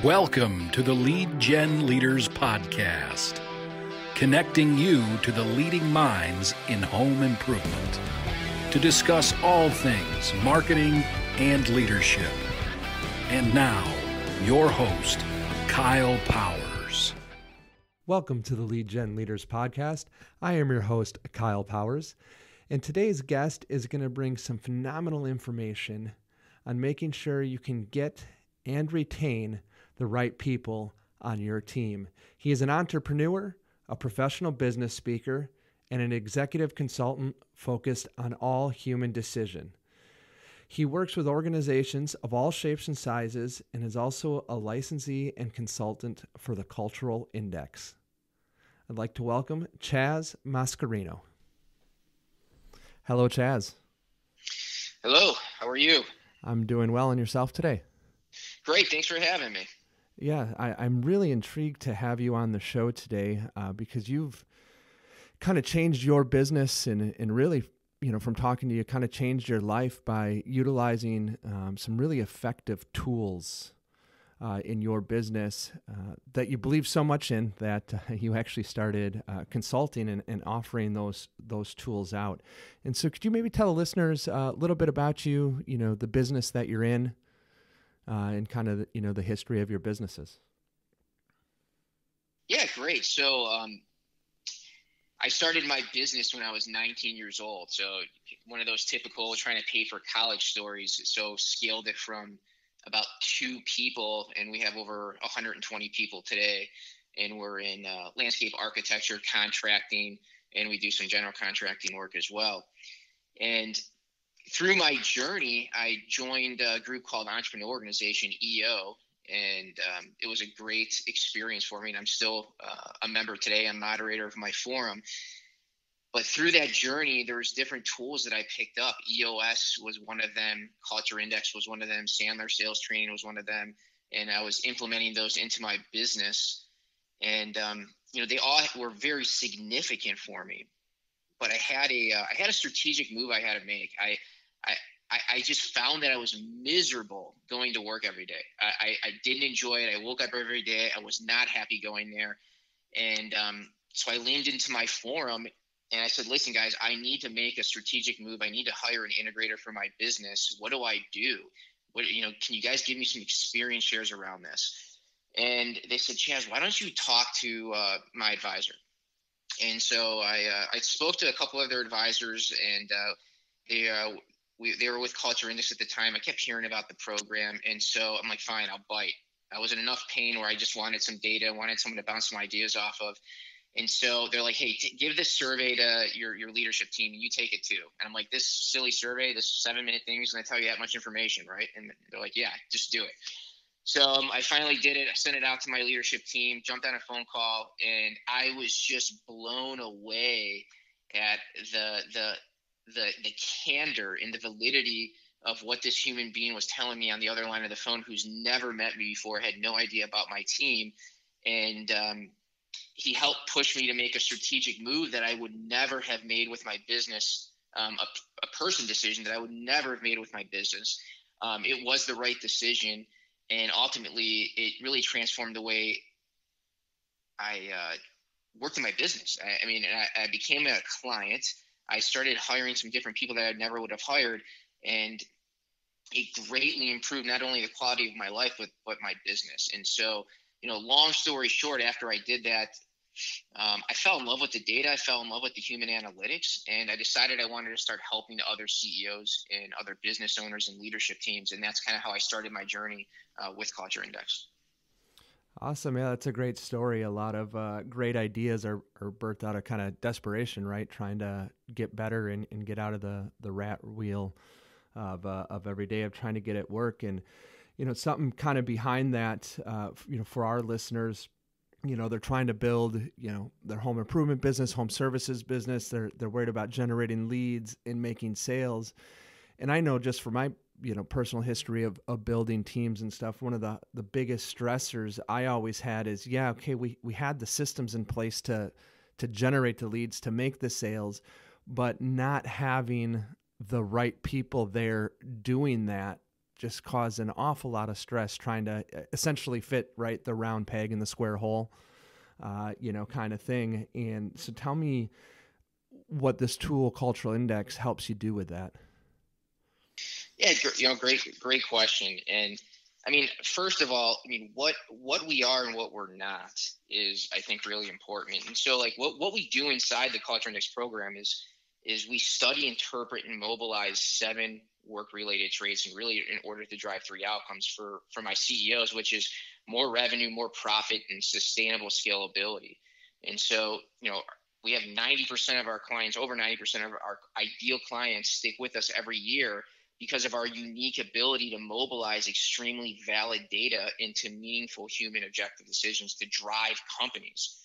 Welcome to the Lead Gen Leaders Podcast, connecting you to the leading minds in home improvement to discuss all things marketing and leadership. And now, your host, Kyle Powers. Welcome to the Lead Gen Leaders Podcast. I am your host, Kyle Powers, and today's guest is going to bring some phenomenal information on making sure you can get and retain the right people on your team. He is an entrepreneur, a professional business speaker, and an executive consultant focused on all human decision. He works with organizations of all shapes and sizes and is also a licensee and consultant for the Cultural Index. I'd like to welcome Chaz Mascarino. Hello, Chaz. Hello, how are you? I'm doing well, and yourself today? Great, thanks for having me. Yeah, I'm really intrigued to have you on the show today because you've kind of changed your business and really, from talking to you, kind of changed your life by utilizing some really effective tools in your business that you believe so much in that you actually started consulting and offering those tools out. And so could you maybe tell the listeners a little bit about you, the business that you're in, and kind of, the history of your businesses? Yeah, great. So I started my business when I was 19 years old. So one of those typical trying to pay for college stories. So scaled it from about 2 people, and we have over 120 people today. And we're in landscape architecture, contracting, and we do some general contracting work as well. And through my journey, I joined a group called Entrepreneur Organization, EO, and it was a great experience for me. And I'm still a member today. I'm moderator of my forum. But through that journey, there was different tools that I picked up. EOS was one of them. Culture Index was one of them. Sandler Sales Training was one of them. And I was implementing those into my business. And, they all were very significant for me. But I had a strategic move I had to make. I just found that I was miserable going to work every day. I didn't enjoy it. I woke up every day. I was not happy going there. And so I leaned into my forum and I said, listen, guys, I need to make a strategic move. I need to hire an integrator for my business. What do I do? Can you guys give me some experience shares around this? And they said, Chaz, why don't you talk to my advisor? And so I spoke to a couple of their advisors, and they were with Culture Index at the time. I kept hearing about the program, and so I'm like, fine, I'll bite. I was in enough pain where I just wanted some data, wanted someone to bounce some ideas off of. And so they're like, hey, give this survey to your leadership team, and you take it too. And I'm like, this silly survey, this 7-minute thing is going to tell you that much information, right? And they're like, yeah, just do it. So I finally did it. I sent it out to my leadership team, jumped on a phone call, and I was just blown away at the candor and the validity of what this human being was telling me on the other line of the phone, who's never met me before, had no idea about my team. And he helped push me to make a strategic move that I would never have made with my business, a person decision that I would never have made with my business. It was the right decision. And ultimately, it really transformed the way I worked in my business. I became a client. I started hiring some different people that I never would have hired. And it greatly improved not only the quality of my life, but my business. And so, long story short, after I did that, I fell in love with the data. I fell in love with the human analytics, and I decided I wanted to start helping other CEOs and other business owners and leadership teams. And that's kind of how I started my journey with Culture Index. Awesome. Yeah, that's a great story. A lot of great ideas are birthed out of kind of desperation, right? Trying to get better and get out of the rat wheel of every day of trying to get it work. And, something kind of behind that, for our listeners, they're trying to build, their home improvement business, home services business. They're worried about generating leads and making sales. And I know just for my, personal history of building teams and stuff, one of the biggest stressors I always had is, we had the systems in place to generate the leads, to make the sales, but not having the right people there doing that just cause an awful lot of stress trying to essentially fit right the round peg in the square hole, kind of thing. And so tell me what this tool, Cultural Index, helps you do with that. Yeah, great question. And I mean, first of all, I mean, what we are and what we're not is, I think, really important. And so, like, what we do inside the Culture Index program is we study, interpret, and mobilize 7 work-related traits, and really in order to drive 3 outcomes for my CEOs, which is more revenue, more profit, and sustainable scalability. And so, we have 90% of our clients, over 90% of our ideal clients, stick with us every year because of our unique ability to mobilize extremely valid data into meaningful human objective decisions to drive companies.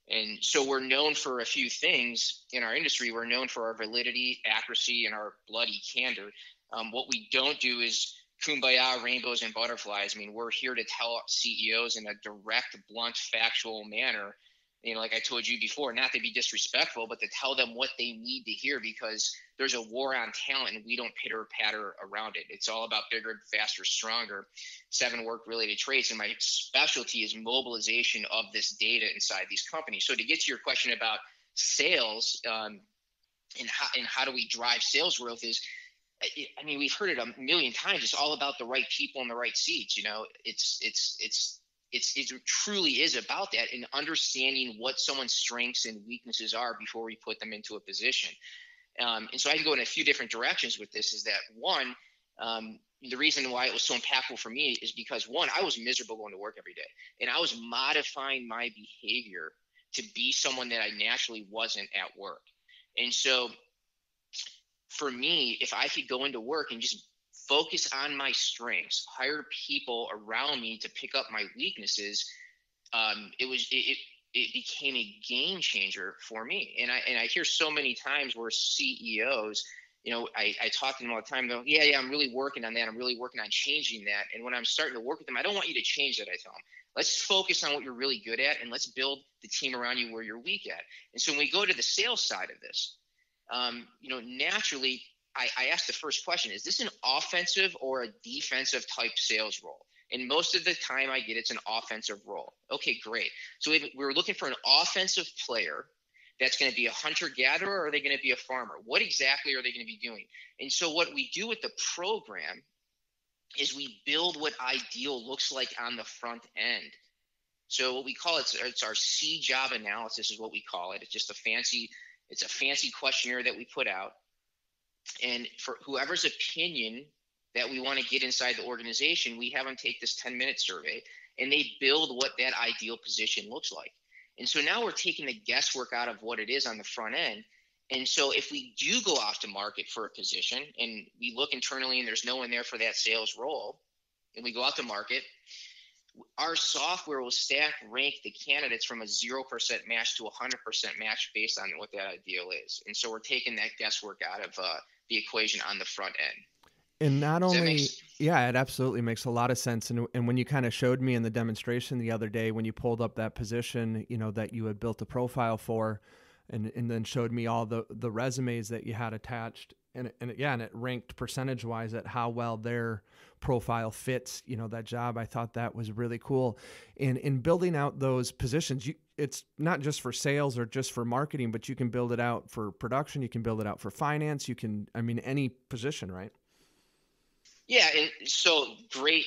And so we're known for a few things in our industry. We're known for our validity, accuracy, and our bloody candor. What we don't do is kumbaya, rainbows, and butterflies. I mean, we're here to tell CEOs in a direct, blunt, factual manner, like I told you before, not to be disrespectful, but to tell them what they need to hear, because there's a war on talent and we don't pitter patter around it. It's all about bigger, faster, stronger, 7 work-related traits. And my specialty is mobilization of this data inside these companies. So to get to your question about sales, and how do we drive sales growth is, I mean, we've heard it a million times. It's all about the right people in the right seats. It truly is about that, and understanding what someone's strengths and weaknesses are before we put them into a position. And so I can go in a few different directions with this. Is that one, the reason why it was so impactful for me is because, one, I was miserable going to work every day, and I was modifying my behavior to be someone that I naturally wasn't at work. And so for me, if I could go into work and just focus on my strengths, hire people around me to pick up my weaknesses, it became a game changer for me. And I hear so many times where CEOs, I talk to them all the time, go, yeah, I'm really working on that. I'm really working on changing that. And when I'm starting to work with them, I don't want you to change that. I tell them, let's focus on what you're really good at, and let's build the team around you where you're weak at. And so when we go to the sales side of this, naturally, I asked the first question, is this an offensive or a defensive type sales role? And most of the time I get it's an offensive role. Okay, great. So we're looking for an offensive player that's going to be a hunter-gatherer, or are they going to be a farmer? What exactly are they going to be doing? And so what we do with the program is we build what ideal looks like on the front end. So what we call it's our C job analysis is what we call it. It's just a fancy questionnaire that we put out. And for whoever's opinion that we want to get inside the organization, we have them take this 10-minute survey, and they build what that ideal position looks like. And so now we're taking the guesswork out of what it is on the front end. And so if we do go off to market for a position and we look internally and there's no one there for that sales role, and we go out to market, our software will stack rank the candidates from a 0% match to 100% match based on what that ideal is. And so we're taking that guesswork out of the equation on the front end. And not only, yeah, it absolutely makes a lot of sense. And when you kind of showed me in the demonstration the other day, when you pulled up that position, that you had built a profile for, and then showed me all the resumes that you had attached, and it ranked percentage wise at how well their profile fits, that job. I thought that was really cool. And in building out those positions, it's not just for sales or just for marketing, but you can build it out for production. You can build it out for finance. Any position, right? Yeah. And so great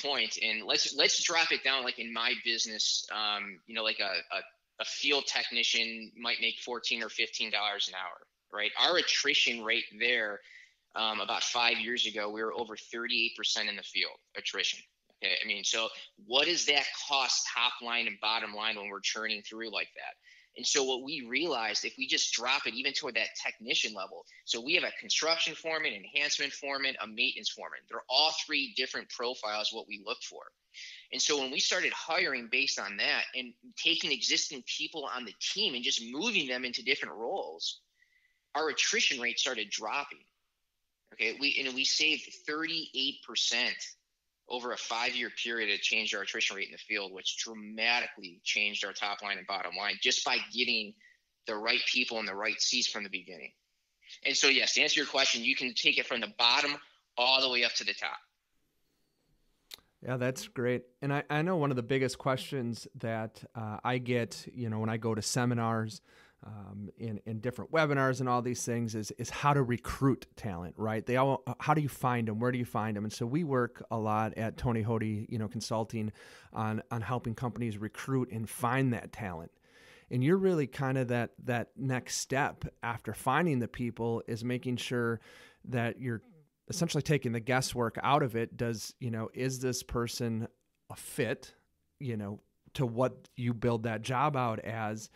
point. And let's drop it down. Like in my business, like a field technician might make $14 or $15 an hour, right? Our attrition rate there, about 5 years ago, we were over 38% in the field attrition. Okay. I mean, so what does that cost top line and bottom line when we're churning through like that? And so what we realized, if we just drop it even toward that technician level, so we have a construction foreman, enhancement foreman, a maintenance foreman. They're all 3 different profiles, what we look for. And so when we started hiring based on that and taking existing people on the team and just moving them into different roles, our attrition rate started dropping. Okay, we saved 38% over a 5-year period. It changed our attrition rate in the field, which dramatically changed our top line and bottom line just by getting the right people in the right seats from the beginning. And so, yes, to answer your question, you can take it from the bottom all the way up to the top. Yeah, that's great. And I know one of the biggest questions that I get, when I go to seminars, in different webinars and all these things is how to recruit talent, right? How do you find them? Where do you find them? And so we work a lot at Tony Hody, consulting on helping companies recruit and find that talent. And you're really kind of that next step after finding the people is making sure that you're essentially taking the guesswork out of it. Is this person a fit, to what you build that job out as?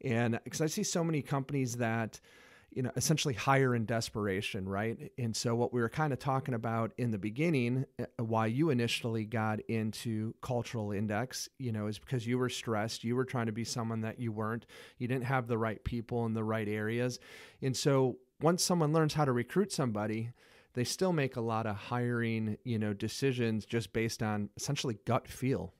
And because I see so many companies that, essentially hire in desperation, right? And so what we were kind of talking about in the beginning, why you initially got into Cultural Index, is because you were stressed. You were trying to be someone that you weren't. You didn't have the right people in the right areas. And so once someone learns how to recruit somebody, they still make a lot of hiring, decisions just based on essentially gut feel.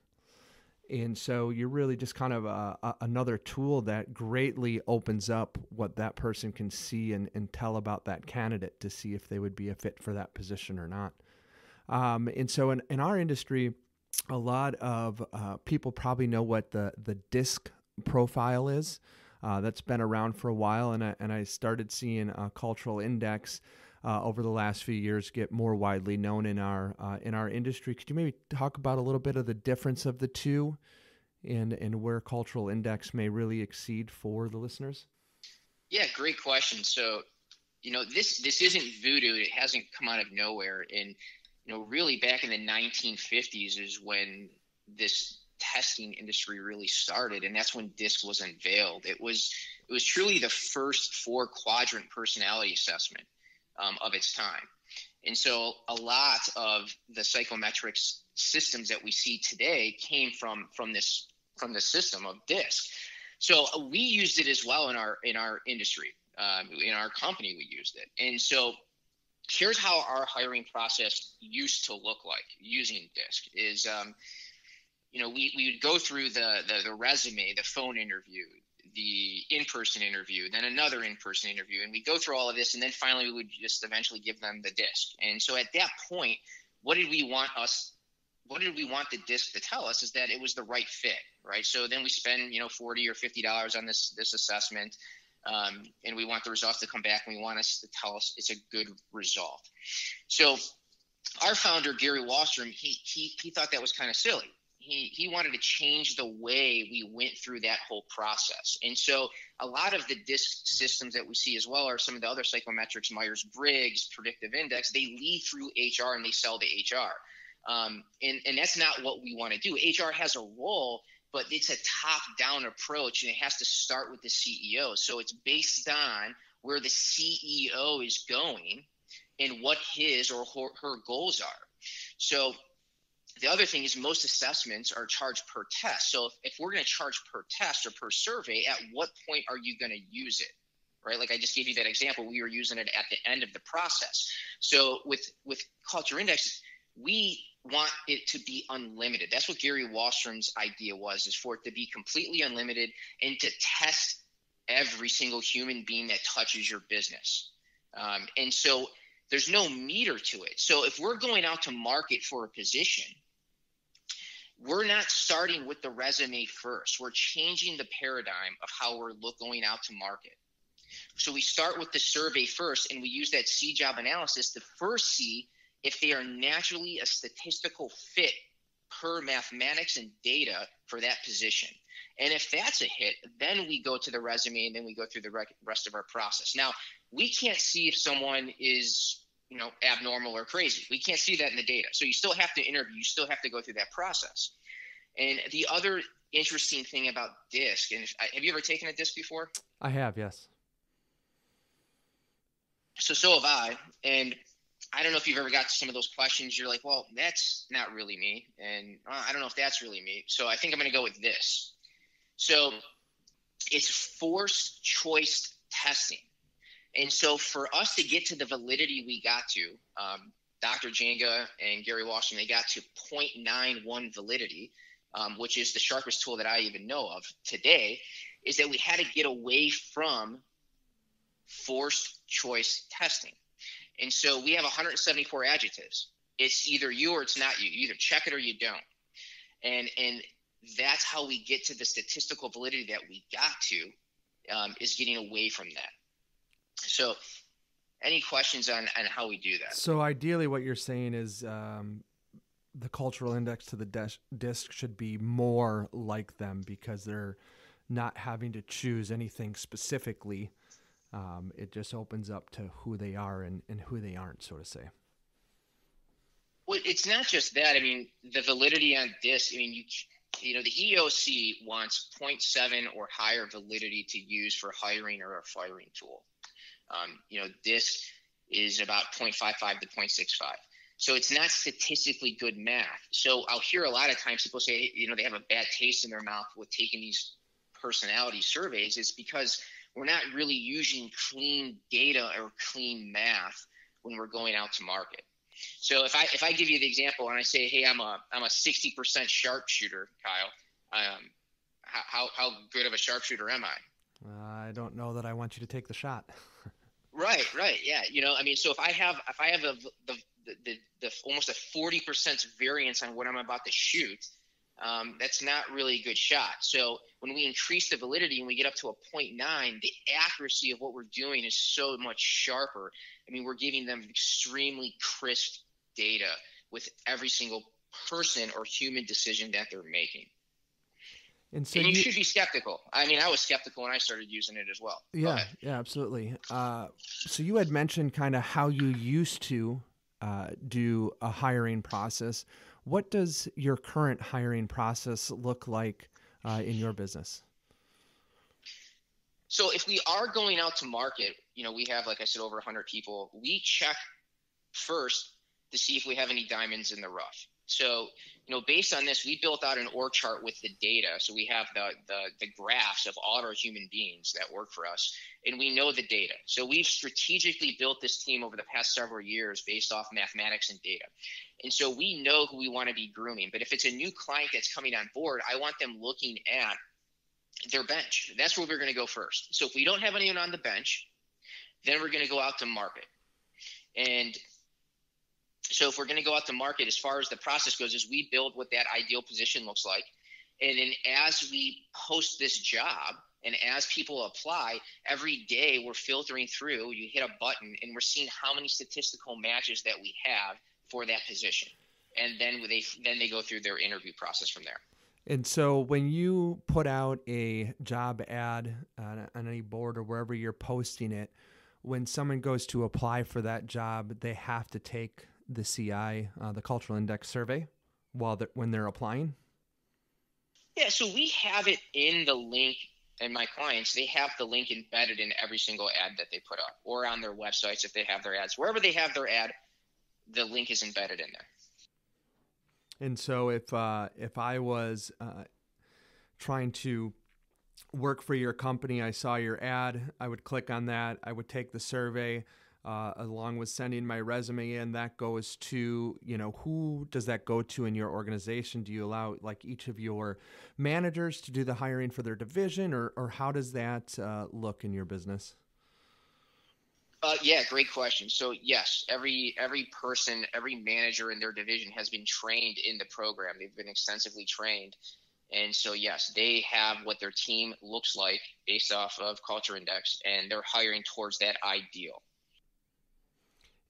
And so you're really just kind of another tool that greatly opens up what that person can see and tell about that candidate to see if they would be a fit for that position or not. And so in our industry, a lot of people probably know what the DISC profile is. That's been around for a while, and I started seeing Cultural Index over the last few years get more widely known in our industry. Could you maybe talk about a little bit of the difference of the two and where Cultural Index may really exceed for the listeners? Yeah, great question. So, this isn't voodoo. It hasn't come out of nowhere. And, really back in the 1950s is when this testing industry really started. And that's when DISC was unveiled. It was truly the first 4-quadrant personality assessment of its time. And so a lot of the psychometrics systems that we see today came from the system of DISC. So we used it as well in our industry. In our company, we used it. And so here's how our hiring process used to look like using DISC is, we would go through the resume, the phone interview, the in-person interview, then another in-person interview, and we go through all of this, and then finally we would just eventually give them the DISC. And so at that point, what did we want the DISC to tell us is that it was the right fit, right? So then we spend, $40 or $50 on this assessment, and we want the results to come back, and we want us to tell us it's a good result. So our founder, Gary Wallstrom, he thought that was kind of silly. He wanted to change the way we went through that whole process. And so a lot of the DISC systems that we see as well are some of the other psychometrics, Myers-Briggs, Predictive Index, they lead through HR and they sell to HR. And that's not what we want to do. HR has a role, but it's a top-down approach, and it has to start with the CEO. So it's based on where the CEO is going and what his or her goals are. So the other thing is most assessments are charged per test. So if we're going to charge per test or per survey, at what point are you going to use it, right? Like I just gave you that example. We were using it at the end of the process. So with Culture Index, we want it to be unlimited. That's what Gary Wallstrom's idea was, is for it to be completely unlimited and to test every single human being that touches your business. And so there's no meter to it. So if we're going out to market for a position, we're not starting with the resume first. We're changing the paradigm of how we're going out to market. So we start with the survey first, and we use that C-job analysis to first see if they are naturally a statistical fit per mathematics and data for that position. And if that's a hit, then we go to the resume, and then we go through the rest of our process. Now, we can't see if someone is abnormal or crazy. We can't see that in the data. So you still have to interview. You still have to go through that process. And the other interesting thing about DISC, and have you ever taken a DISC before? I have, yes. So have I. And I don't know if you've ever got to some of those questions. You're like, well, that's not really me. And I don't know if that's really me. So I think I'm going to go with this. So it's forced choice testing. And so for us to get to the validity we got to, Dr. Jenga and Gary Washington, they got to 0.91 validity, which is the sharpest tool that I even know of today, is that we had to get away from forced choice testing. And so we have 174 adjectives. It's either you or it's not you. You either check it or you don't. And that's how we get to the statistical validity that we got to, is getting away from that. So any questions on how we do that? So ideally what you're saying is the cultural index to the disc should be more like them because they're not having to choose anything specifically. It just opens up to who they are and who they aren't, so to say. Well, it's not just that. I mean, the validity on disc, I mean, you know, the EOC wants 0.7 or higher validity to use for hiring or a firing tool. You know, disc is about 0.55 to 0.65. So it's not statistically good math. So I'll hear a lot of times people say, you know, they have a bad taste in their mouth with taking these personality surveys. It's because we're not really using clean data or clean math when we're going out to market. So if I give you the example and I say, hey, I'm a 60% sharpshooter, Kyle, how good of a sharpshooter am I? I don't know that I want you to take the shot. Right. Yeah. You know, I mean, so if I have the almost a 40% variance on what I'm about to shoot, that's not really a good shot. So when we increase the validity and we get up to a 0.9, the accuracy of what we're doing is so much sharper. I mean, we're giving them extremely crisp data with every single person or human decision that they're making. And so you should be skeptical. I mean, I was skeptical when I started using it as well. Yeah, absolutely. So you had mentioned kind of how you used to do a hiring process. What does your current hiring process look like in your business? So if we are going out to market, you know, we have, like I said, over 100 people. We check first to see if we have any diamonds in the rough. So, you know, based on this, we built out an org chart with the data. So we have the graphs of all of our human beings that work for us, and we know the data. So we've strategically built this team over the past several years based off mathematics and data. And so we know who we want to be grooming. But if it's a new client that's coming on board, I want them looking at their bench. That's where we're going to go first. So if we don't have anyone on the bench, then we're going to go out to market. And so if we're going to go out to market, as far as the process goes, is we build what that ideal position looks like. And then as we post this job and as people apply, every day we're filtering through, you hit a button and we're seeing how many statistical matches that we have for that position. And then they go through their interview process from there. And so when you put out a job ad on any board or wherever you're posting it, when someone goes to apply for that job, they have to take the CI, the Cultural Index survey, when they're applying? Yeah, so we have it in the link, and my clients, they have the link embedded in every single ad that they put up, or on their websites if they have their ads. Wherever they have their ad, the link is embedded in there. And so if I was trying to work for your company, I saw your ad, I would click on that, I would take the survey, along with sending my resume in. That goes to, you know, who does that go to in your organization? Do you allow like each of your managers to do the hiring for their division, or how does that look in your business? Yeah, great question. So yes, every person, every manager in their division has been trained in the program. They've been extensively trained. And so, yes, they have what their team looks like based off of Culture Index, and they're hiring towards that ideal.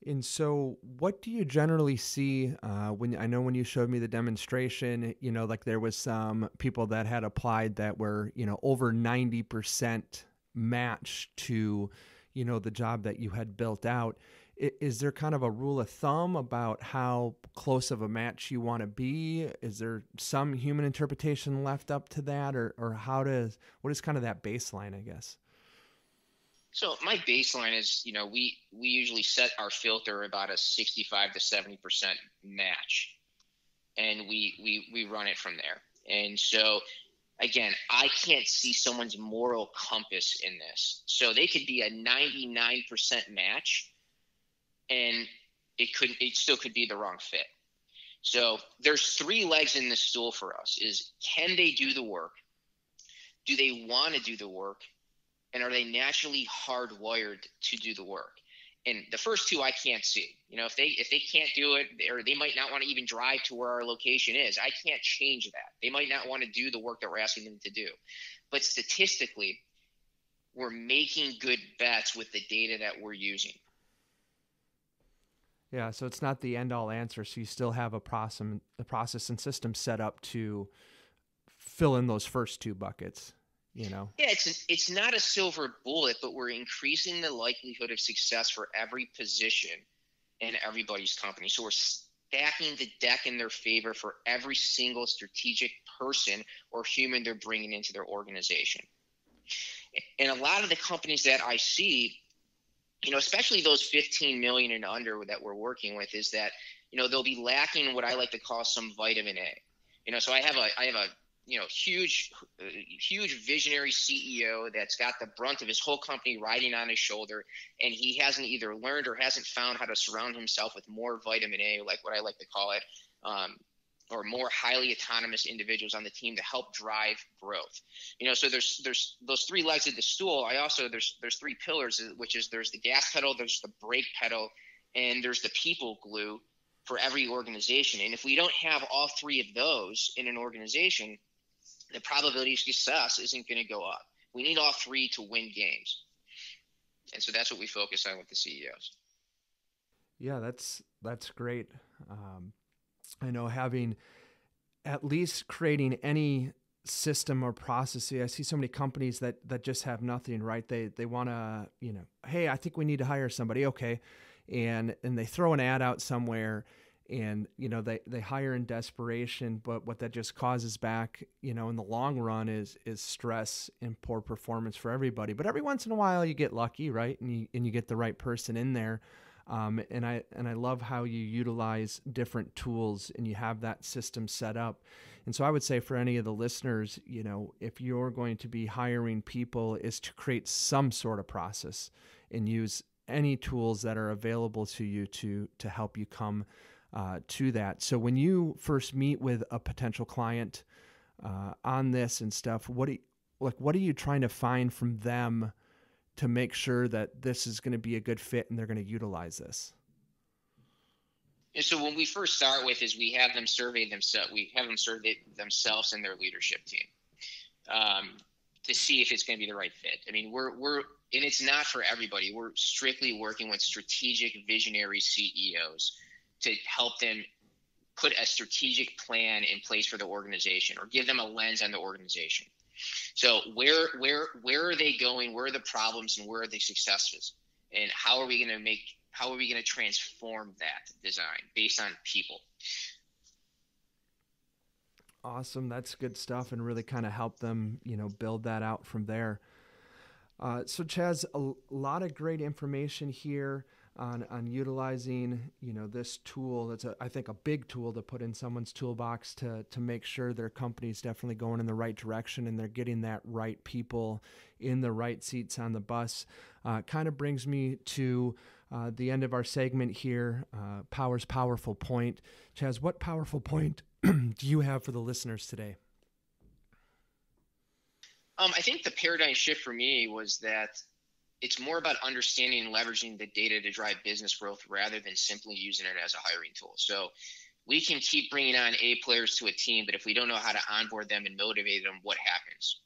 And so what do you generally see when you showed me the demonstration, you know, like there was some people that had applied that were, you know, over 90% match to, you know, the job that you had built out. Is there kind of a rule of thumb about how close of a match you want to be? Is there some human interpretation left up to that, or what is kind of that baseline, I guess? So my baseline is, you know, we usually set our filter about a 65 to 70% match, and we run it from there. And so, again, I can't see someone's moral compass in this. So they could be a 99% match, and it still could be the wrong fit. So there's three legs in this stool for us: is can they do the work? Do they want to do the work? and are they naturally hardwired to do the work? And the first two I can't see. If they can't do it, or they might not want to even drive to where our location is, I can't change that. They might not want to do the work that we're asking them to do. But statistically, we're making good bets with the data that we're using. Yeah, so it's not the end-all answer. So you still have a process and system set up to fill in those first two buckets. Yeah, it's not a silver bullet, but we're increasing the likelihood of success for every position in everybody's company. So we're stacking the deck in their favor for every single strategic person or human they're bringing into their organization. And a lot of the companies that I see, especially those 15 million and under that we're working with, is that, they'll be lacking what I like to call some vitamin A. So I have a huge visionary CEO that's got the brunt of his whole company riding on his shoulder, and he hasn't either learned or hasn't found how to surround himself with more vitamin A, like what I like to call it, or more highly autonomous individuals on the team to help drive growth. So there's those three legs of the stool. There's three pillars, which is there's the gas pedal, there's the brake pedal, and there's the people glue for every organization. And if we don't have all three of those in an organization, the probability of success isn't going to go up. We need all three to win games. And so that's what we focus on with the CEOs. Yeah, that's great. I know having at least creating any system or process. I see so many companies that just have nothing, right? They want to, hey, I think we need to hire somebody. Okay. And they throw an ad out somewhere, and, they hire in desperation, but what that just causes back, in the long run is stress and poor performance for everybody. But every once in a while you get lucky, right? And you get the right person in there. And I love how you utilize different tools and you have that system set up. And so I would say for any of the listeners, if you're going to be hiring people, is to create some sort of process and use any tools that are available to you to help you come to that. So when you first meet with a potential client on this and stuff, what are you trying to find from them to make sure that this is going to be a good fit and they're going to utilize this? And so when we first start with is we have them survey themselves. We have them survey themselves and their leadership team to see if it's going to be the right fit. I mean, we're and it's not for everybody. We're strictly working with strategic visionary CEOs to help them put a strategic plan in place for the organization or give them a lens on the organization. So where are they going? Where are the problems and where are the successes? And how are we going to transform that design based on people? Awesome. That's good stuff, and really kind of help them, build that out from there. So Chaz, a lot of great information here on utilizing, this tool. That's I think a big tool to put in someone's toolbox to make sure their company's definitely going in the right direction and they're getting that right people in the right seats on the bus. Kind of brings me to the end of our segment here, Power's Powerful Point. Chaz, what powerful point do you have for the listeners today? I think the paradigm shift for me was that it's more about understanding and leveraging the data to drive business growth rather than simply using it as a hiring tool. So we can keep bringing on A players to a team, but if we don't know how to onboard them and motivate them, what happens?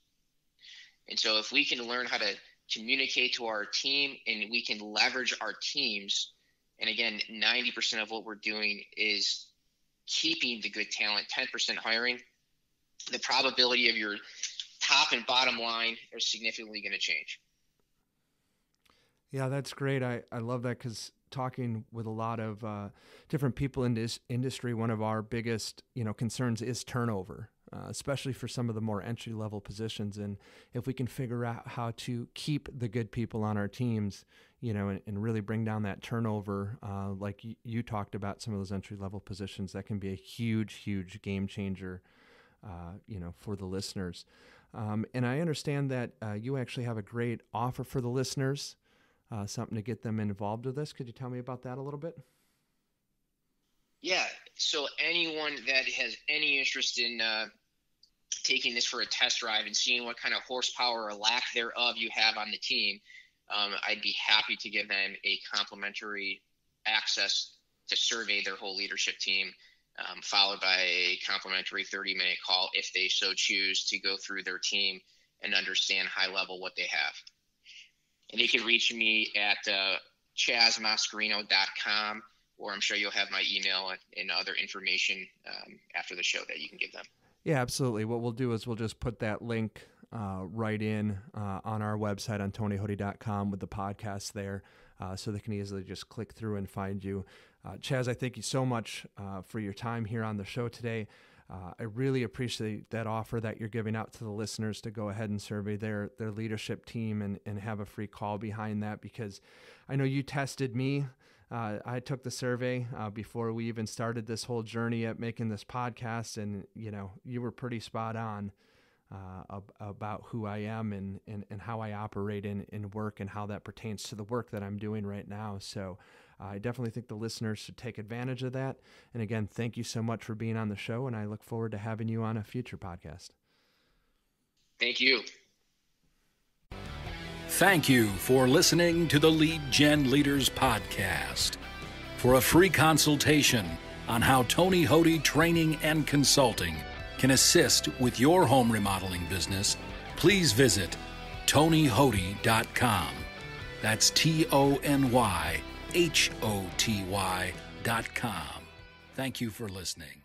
And so if we can learn how to communicate to our team and we can leverage our teams, and again, 90% of what we're doing is keeping the good talent, 10% hiring, the probability of your top and bottom line are significantly going to change. Yeah, that's great. I love that, because talking with a lot of different people in this industry, one of our biggest concerns is turnover, especially for some of the more entry-level positions. And if we can figure out how to keep the good people on our teams, and really bring down that turnover, like you talked about some of those entry-level positions, that can be a huge, huge game changer, for the listeners. And I understand that you actually have a great offer for the listeners. Something to get them involved with this. Could you tell me about that a little bit? Yeah. So anyone that has any interest in taking this for a test drive and seeing what kind of horsepower or lack thereof you have on the team, I'd be happy to give them a complimentary access to survey their whole leadership team, followed by a complimentary 30-minute call if they so choose to go through their team and understand high level what they have. And they can reach me at chazmascarino.com, or I'm sure you'll have my email and other information after the show that you can give them. Yeah, absolutely. What we'll do is we'll just put that link right in on our website on tonyhoodie.com with the podcast there, so they can easily just click through and find you. Chaz, I thank you so much for your time here on the show today. I really appreciate that offer that you're giving out to the listeners to go ahead and survey their leadership team and have a free call behind that, because I know you tested me. I took the survey before we even started this whole journey at making this podcast, and you were pretty spot on about who I am and how I operate in work and how that pertains to the work that I'm doing right now. So I definitely think the listeners should take advantage of that. And again, thank you so much for being on the show, and I look forward to having you on a future podcast. Thank you. Thank you for listening to the Lead Gen Leaders Podcast. For a free consultation on how Tony Hoodie Training and Consulting can assist with your home remodeling business, please visit tonyhoodie.com. That's TonyHoty.com. Thank you for listening.